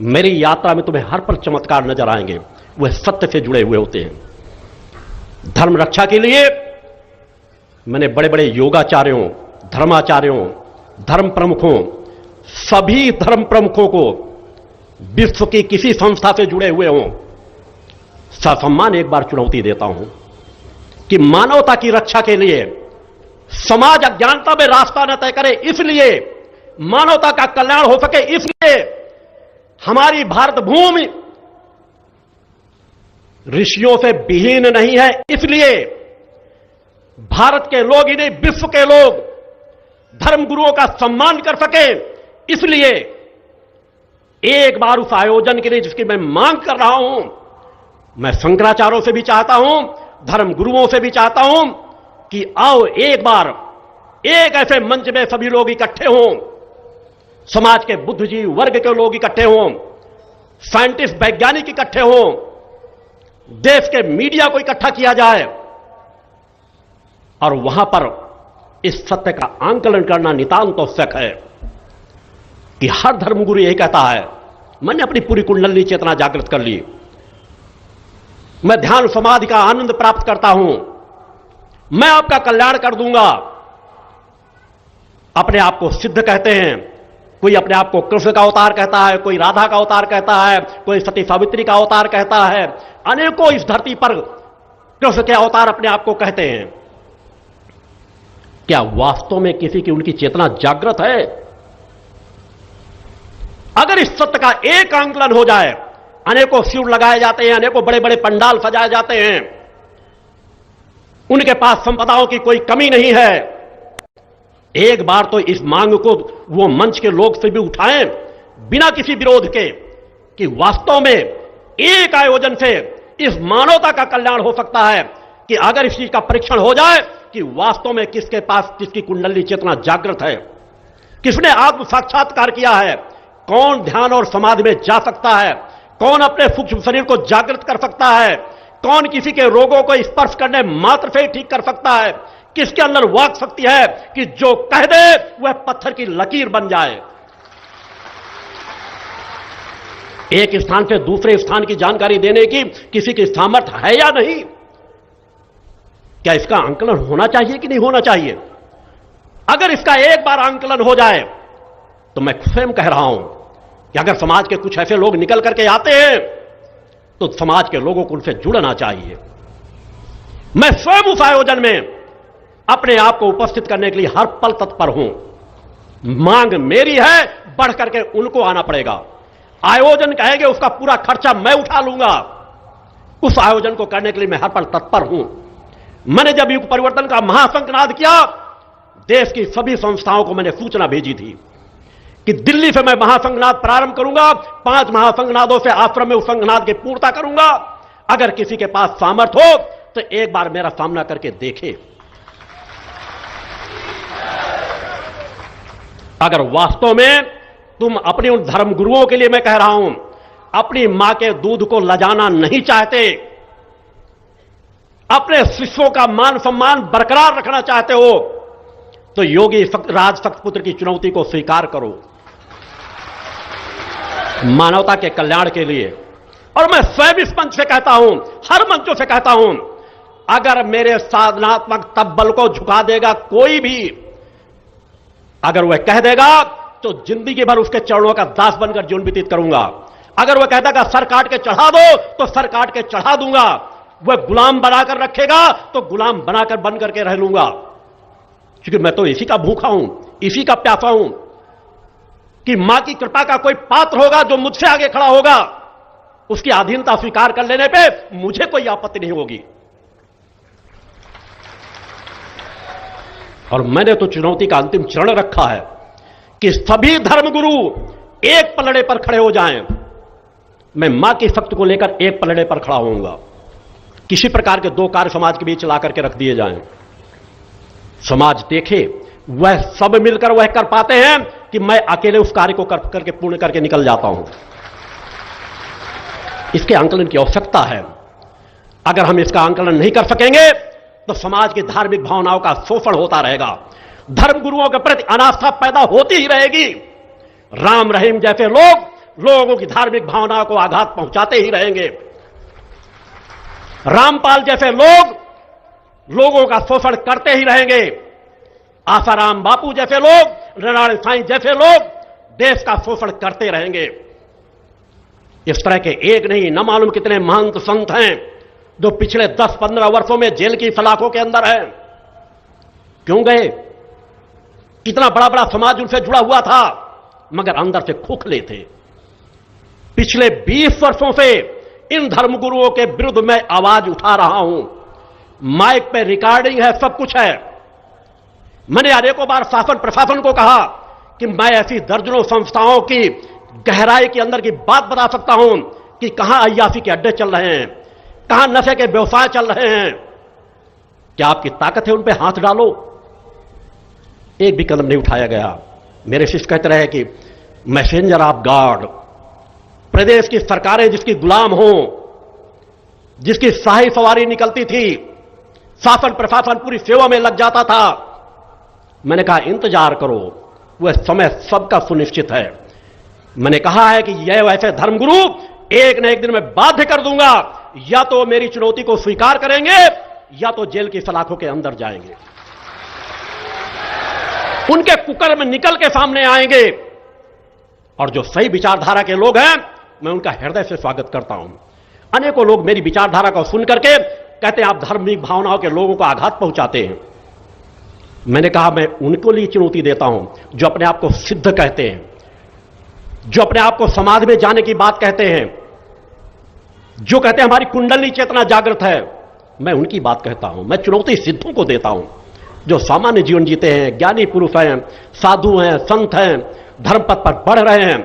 मेरी यात्रा में तुम्हें हर पर चमत्कार नजर आएंगे, वह सत्य से जुड़े हुए होते हैं। धर्म रक्षा के लिए मैंने बड़े बड़े योगाचार्यों, धर्माचार्यों, धर्म प्रमुखों, सभी धर्म प्रमुखों को विश्व की किसी संस्था से जुड़े हुए हों, ससम्मान एक बार चुनौती देता हूं कि मानवता की रक्षा के लिए समाज अज्ञानता में रास्ता न तय करे, इसलिए मानवता का कल्याण हो सके, इसलिए हमारी भारत भूमि ऋषियों से विहीन नहीं है, इसलिए भारत के लोग ही नहीं विश्व के लोग धर्म गुरुओं का सम्मान कर सके, इसलिए एक बार उस आयोजन के लिए जिसकी मैं मांग कर रहा हूं, मैं शंकराचार्यों से भी चाहता हूं, धर्म गुरुओं से भी चाहता हूं कि आओ एक बार एक ऐसे मंच में सभी लोग इकट्ठे हों, समाज के बुद्धिजीवी वर्ग के लोग इकट्ठे हों, साइंटिस्ट वैज्ञानिक इकट्ठे हों, देश के मीडिया को इकट्ठा किया जाए और वहां पर इस सत्य का आंकलन करना नितांत आवश्यक है कि हर धर्मगुरु यही कहता है। मैंने अपनी पूरी कुंडली चेतना जागृत कर ली, मैं ध्यान समाधि का आनंद प्राप्त करता हूं, मैं आपका कल्याण कर दूंगा। अपने आप को सिद्ध कहते हैं, कोई अपने आप को कृष्ण का अवतार कहता है, कोई राधा का अवतार कहता है, कोई सती सावित्री का अवतार कहता है, अनेकों इस धरती पर कृष्ण के अवतार अपने आप को कहते हैं। क्या वास्तव में किसी की उनकी चेतना जागृत है? अगर इस सत्य का एक आंकलन हो जाए, अनेकों शिविर लगाए जाते हैं, अनेकों बड़े बड़े पंडाल सजाए जाते हैं, उनके पास संपदाओं की कोई कमी नहीं है, एक बार तो इस मांग को वो मंच के लोग से भी उठाएं बिना किसी विरोध के कि वास्तव में एक आयोजन से इस मानवता का कल्याण हो सकता है। कि अगर इस चीज का परीक्षण हो जाए कि वास्तव में किसके पास किसकी कुंडली चेतना जागृत है, किसने आत्म साक्षात्कार किया है, कौन ध्यान और समाधि में जा सकता है, कौन अपने सूक्ष्म शरीर को जागृत कर सकता है, कौन किसी के रोगों को स्पर्श करने मात्र से ही ठीक कर सकता है, किसके अंदर वाक शक्ति है कि जो कह दे वह पत्थर की लकीर बन जाए। एक स्थान से दूसरे स्थान की जानकारी देने की किसी की सामर्थ्य है या नहीं? क्या इसका आंकलन होना चाहिए कि नहीं होना चाहिए? अगर इसका एक बार आंकलन हो जाए तो मैं स्वयं कह रहा हूं कि अगर समाज के कुछ ऐसे लोग निकल करके आते हैं तो समाज के लोगों को उनसे जुड़ना चाहिए। मैं स्वयं उस आयोजन में अपने आप को उपस्थित करने के लिए हर पल तत्पर हूं। मांग मेरी है, बढ़ करके उनको आना पड़ेगा। आयोजन कहेंगे उसका पूरा खर्चा मैं उठा लूंगा। उस आयोजन को करने के लिए मैं हर पल तत्पर हूं। मैंने जब युग परिवर्तन का महासंकनाद किया, देश की सभी संस्थाओं को मैंने सूचना भेजी थी कि दिल्ली से मैं महासंकनाद प्रारंभ करूंगा, 5 महासंकनादों से आश्रम में उस संकनाद की पूर्णता करूंगा। अगर किसी के पास सामर्थ्य हो तो एक बार मेरा सामना करके देखे। अगर वास्तव में तुम अपने उन धर्म गुरुओं के लिए, मैं कह रहा हूं, अपनी मां के दूध को लजाना नहीं चाहते, अपने शिष्यों का मान सम्मान बरकरार रखना चाहते हो तो योगी राज शक्तिपुत्र की चुनौती को स्वीकार करो मानवता के कल्याण के लिए। और मैं स्वयं इस मंच से कहता हूं, हर मंचों से कहता हूं, अगर मेरे साधनात्मक तब्बल को झुका देगा कोई भी, अगर वह कह देगा तो जिंदगी भर उसके चरणों का दास बनकर जीवन व्यतीत करूंगा। अगर वह कहता है सर काट के चढ़ा दो तो सर काट के चढ़ा दूंगा। वह गुलाम बनाकर रखेगा तो गुलाम बनाकर बन करके रह लूंगा, क्योंकि मैं तो इसी का भूखा हूं, इसी का प्यासा हूं कि मां की कृपा का कोई पात्र होगा जो मुझसे आगे खड़ा होगा, उसकी अधीनता स्वीकार कर लेने पे मुझे कोई आपत्ति नहीं होगी। और मैंने तो चुनौती का अंतिम चरण रखा है कि सभी धर्मगुरु एक पलड़े पर खड़े हो जाएं। मैं मां की शक्ति को लेकर एक पलड़े पर खड़ा होऊंगा। किसी प्रकार के 2 कार्य समाज के बीच ला करके रख दिए जाएं, समाज देखे वह सब मिलकर वह कर पाते हैं कि मैं अकेले उस कार्य को करके पूर्ण करके निकल जाता हूं। इसके आंकलन की आवश्यकता है। अगर हम इसका आंकलन नहीं कर सकेंगे तो समाज की धार्मिक भावनाओं का शोषण होता रहेगा, धर्म गुरुओं के प्रति अनास्था पैदा होती ही रहेगी। राम रहीम जैसे लोग लोगों की धार्मिक भावनाओं को आघात पहुंचाते ही रहेंगे। रामपाल जैसे लोग लोगों का शोषण करते ही रहेंगे। आसाराम बापू जैसे लोग, नारायण साईं जैसे लोग देश का शोषण करते रहेंगे। इस तरह के एक नहीं, न मालूम कितने महंत संत हैं जो पिछले 10-15 वर्षों में जेल की सलाखों के अंदर हैं। क्यों गए? इतना बड़ा बड़ा समाज उनसे जुड़ा हुआ था, मगर अंदर से खोखले थे। पिछले 20 वर्षों से इन धर्मगुरुओं के विरुद्ध मैं आवाज उठा रहा हूं। माइक पे रिकॉर्डिंग है, सब कुछ है। मैंने अनेकों बार शासन प्रशासन को कहा कि मैं ऐसी दर्जनों संस्थाओं की गहराई के अंदर की बात बता सकता हूं कि कहां अय्याशी के अड्डे चल रहे हैं, कहां नशे के व्यवसाय चल रहे हैं। क्या आपकी ताकत है उन पे हाथ डालो? एक भी कदम नहीं उठाया गया। मेरे शिष्य कहते रहे कि मैसेंजर ऑफ गॉड, प्रदेश की सरकारें जिसकी गुलाम हो, जिसकी शाही सवारी निकलती थी, शासन प्रशासन पूरी सेवा में लग जाता था। मैंने कहा इंतजार करो, वह समय सबका सुनिश्चित है। मैंने कहा है कि यह वैसे धर्मगुरु एक न एक दिन मैं बाध्य कर दूंगा, या तो मेरी चुनौती को स्वीकार करेंगे या तो जेल की सलाखों के अंदर जाएंगे, उनके कुकर में निकल के सामने आएंगे। और जो सही विचारधारा के लोग हैं, मैं उनका हृदय से स्वागत करता हूं। अनेकों लोग मेरी विचारधारा को सुन करके कहते हैं आप धार्मिक भावनाओं के लोगों को आघात पहुंचाते हैं। मैंने कहा मैं उनको लिए चुनौती देता हूं जो अपने आप को सिद्ध कहते हैं, जो अपने आप को समाज में जाने की बात कहते हैं, जो कहते हैं हमारी कुंडली चेतना जागृत है। मैं उनकी बात कहता हूं। मैं चुनौती सिद्धों को देता हूं जो सामान्य जीवन जीते हैं, ज्ञानी पुरुष हैं, साधु हैं, संत हैं, धर्म पथ पर बढ़ रहे हैं।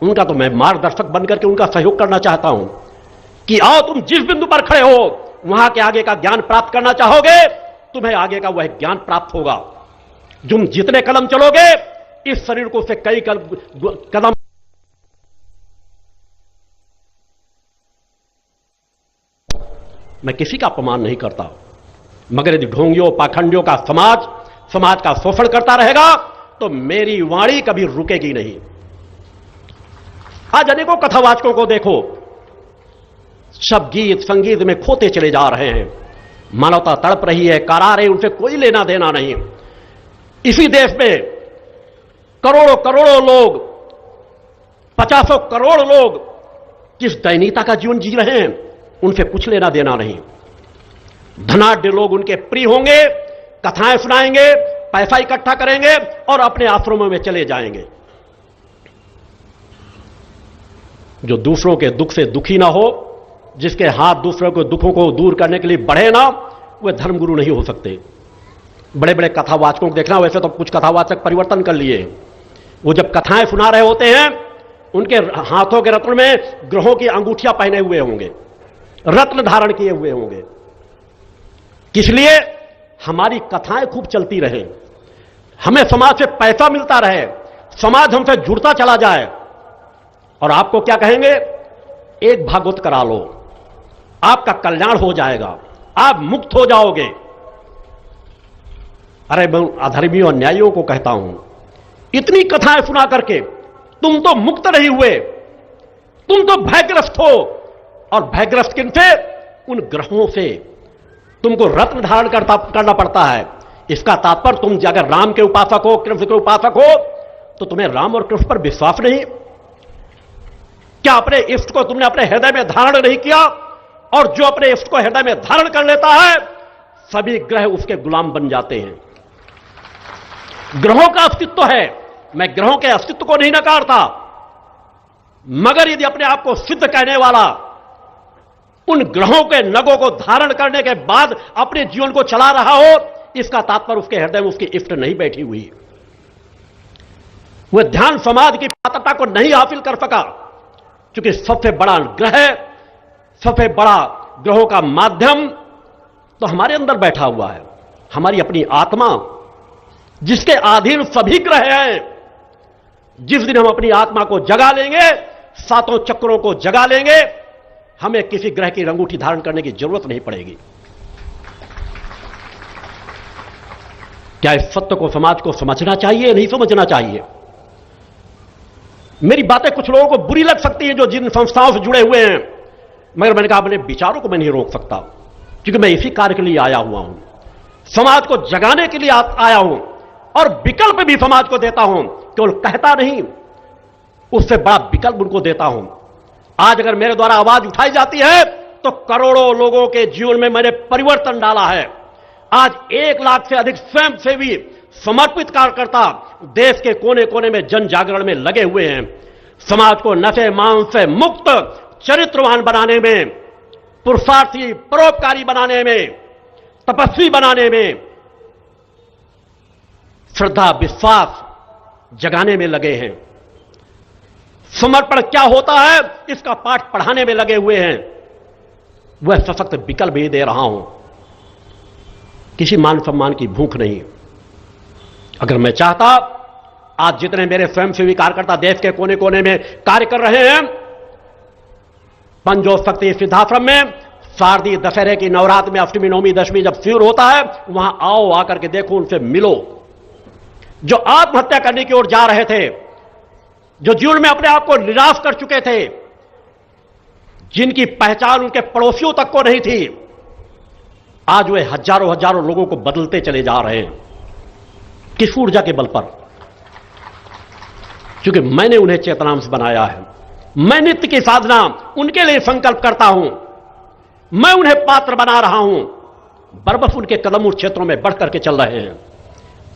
उनका तो मैं मार्गदर्शक बनकर के उनका सहयोग करना चाहता हूं कि आओ तुम जिस बिंदु पर खड़े हो वहां के आगे का ज्ञान प्राप्त करना चाहोगे, तुम्हें आगे का वह ज्ञान प्राप्त होगा। तुम जितने कदम चलोगे इस शरीर को उससे कई कदम। मैं किसी का अपमान नहीं करता, मगर यदि ढोंगियों पाखंडियों का समाज का शोषण करता रहेगा तो मेरी वाणी कभी रुकेगी नहीं। आज अनेकों कथावाचकों को देखो, सब गीत संगीत में खोते चले जा रहे हैं। मानवता तड़प रही है, करार है, उनसे कोई लेना देना नहीं। इसी देश में करोड़ों करोड़ों लोग, 50 करोड़ लोग किस दयनीयता का जीवन जी रहे हैं, उनसे कुछ लेना देना नहीं। धनाढ्य लोग उनके प्रिय होंगे, कथाएं सुनाएंगे, पैसा इकट्ठा करेंगे और अपने आश्रमों में चले जाएंगे। जो दूसरों के दुख से दुखी ना हो, जिसके हाथ दूसरों के दुखों को दूर करने के लिए बढ़े ना, वे धर्मगुरु नहीं हो सकते। बड़े बड़े कथावाचकों को देखना, वैसे तो कुछ कथावाचक परिवर्तन कर लिए। वो जब कथाएं सुना रहे होते हैं, उनके हाथों के रत्न में ग्रहों की अंगूठियां पहने हुए होंगे, रत्न धारण किए हुए होंगे। किस लिए? हमारी कथाएं खूब चलती रहे, हमें समाज से पैसा मिलता रहे, समाज हमसे जुड़ता चला जाए। और आपको क्या कहेंगे? एक भागवत करा लो, आपका कल्याण हो जाएगा, आप मुक्त हो जाओगे। अरे मैं अधर्मियों अन्यायियों को कहता हूं, इतनी कथाएं सुना करके तुम तो मुक्त नहीं हुए, तुम तो भयग्रस्त हो। और भयग्रस्त किनसे? उन ग्रहों से। तुमको रत्न धारण करना पड़ता है। इसका तात्पर्य तुम अगर राम के उपासक हो, कृष्ण के उपासक हो, तो तुम्हें राम और कृष्ण पर विश्वास नहीं? क्या अपने इष्ट को तुमने अपने हृदय में धारण नहीं किया? और जो अपने इष्ट को हृदय में धारण कर लेता है, सभी ग्रह उसके गुलाम बन जाते हैं। ग्रहों का अस्तित्व है, मैं ग्रहों के अस्तित्व को नहीं नकारता, मगर यदि अपने आप को सिद्ध कहने वाला उन ग्रहों के नगों को धारण करने के बाद अपने जीवन को चला रहा हो, इसका तात्पर्य उसके हृदय में उसकी इष्ट नहीं बैठी हुई। वह ध्यान समाज की पात्रता को नहीं हासिल कर सका, क्योंकि सबसे बड़ा ग्रह, सबसे बड़ा ग्रहों का माध्यम तो हमारे अंदर बैठा हुआ है, हमारी अपनी आत्मा, जिसके अधीन सभी ग्रह हैं। जिस दिन हम अपनी आत्मा को जगा लेंगे, सातों चक्रों को जगा लेंगे, हमें किसी ग्रह की रंगूठी धारण करने की जरूरत नहीं पड़ेगी। क्या इस सत्य को समाज को समझना चाहिए, नहीं समझना चाहिए? मेरी बातें कुछ लोगों को बुरी लग सकती है जो जिन संस्थाओं से जुड़े हुए हैं, मगर मैंने कहा अपने विचारों को मैं नहीं रोक सकता, क्योंकि मैं इसी कार्य के लिए आया हुआ हूं, समाज को जगाने के लिए आया हूं और विकल्प भी समाज को देता हूं, केवल कहता नहीं, उससे बड़ा विकल्प उनको देता हूं। आज अगर मेरे द्वारा आवाज उठाई जाती है तो करोड़ों लोगों के जीवन में मैंने परिवर्तन डाला है। आज 1 लाख से अधिक स्वयंसेवी समर्पित कार्यकर्ता देश के कोने कोने में जन जागरण में लगे हुए हैं। समाज को नशे मांस से मुक्त चरित्रवान बनाने में, पुरुषार्थी परोपकारी बनाने में, तपस्वी बनाने में, श्रद्धा विश्वास जगाने में लगे हैं। समर्पण क्या होता है इसका पाठ पढ़ाने में लगे हुए हैं। वह सशक्त विकल्प भी दे रहा हूं, किसी मान सम्मान की भूख नहीं। अगर मैं चाहता, आज जितने मेरे स्वयंसेवी कार्यकर्ता देश के कोने कोने में कार्य कर रहे हैं, पंजो शक्ति सिद्धाश्रम में शारदीय दशहरे की नवरात्र में अष्टमी नवमी दशमी जब शुरू होता है, वहां आओ, आकर के देखो, उनसे मिलो। जो आत्महत्या करने की ओर जा रहे थे, जो जीवन में अपने आप को निराश कर चुके थे, जिनकी पहचान उनके पड़ोसियों तक को नहीं थी, आज वे हजारों हजारों लोगों को बदलते चले जा रहे हैं। किस ऊर्जा के बल पर? क्योंकि मैंने उन्हें चेतनांश बनाया है। मैं नित्य की साधना उनके लिए संकल्प करता हूं, मैं उन्हें पात्र बना रहा हूं। बरबस उनके कदम उन क्षेत्रों में बढ़ करके चल रहे हैं।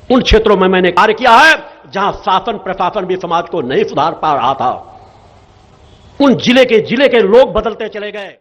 उन क्षेत्रों में मैंने कार्य किया है जहां शासन प्रशासन भी समाज को नहीं सुधार पा रहा था। उन जिले के लोग बदलते चले गए।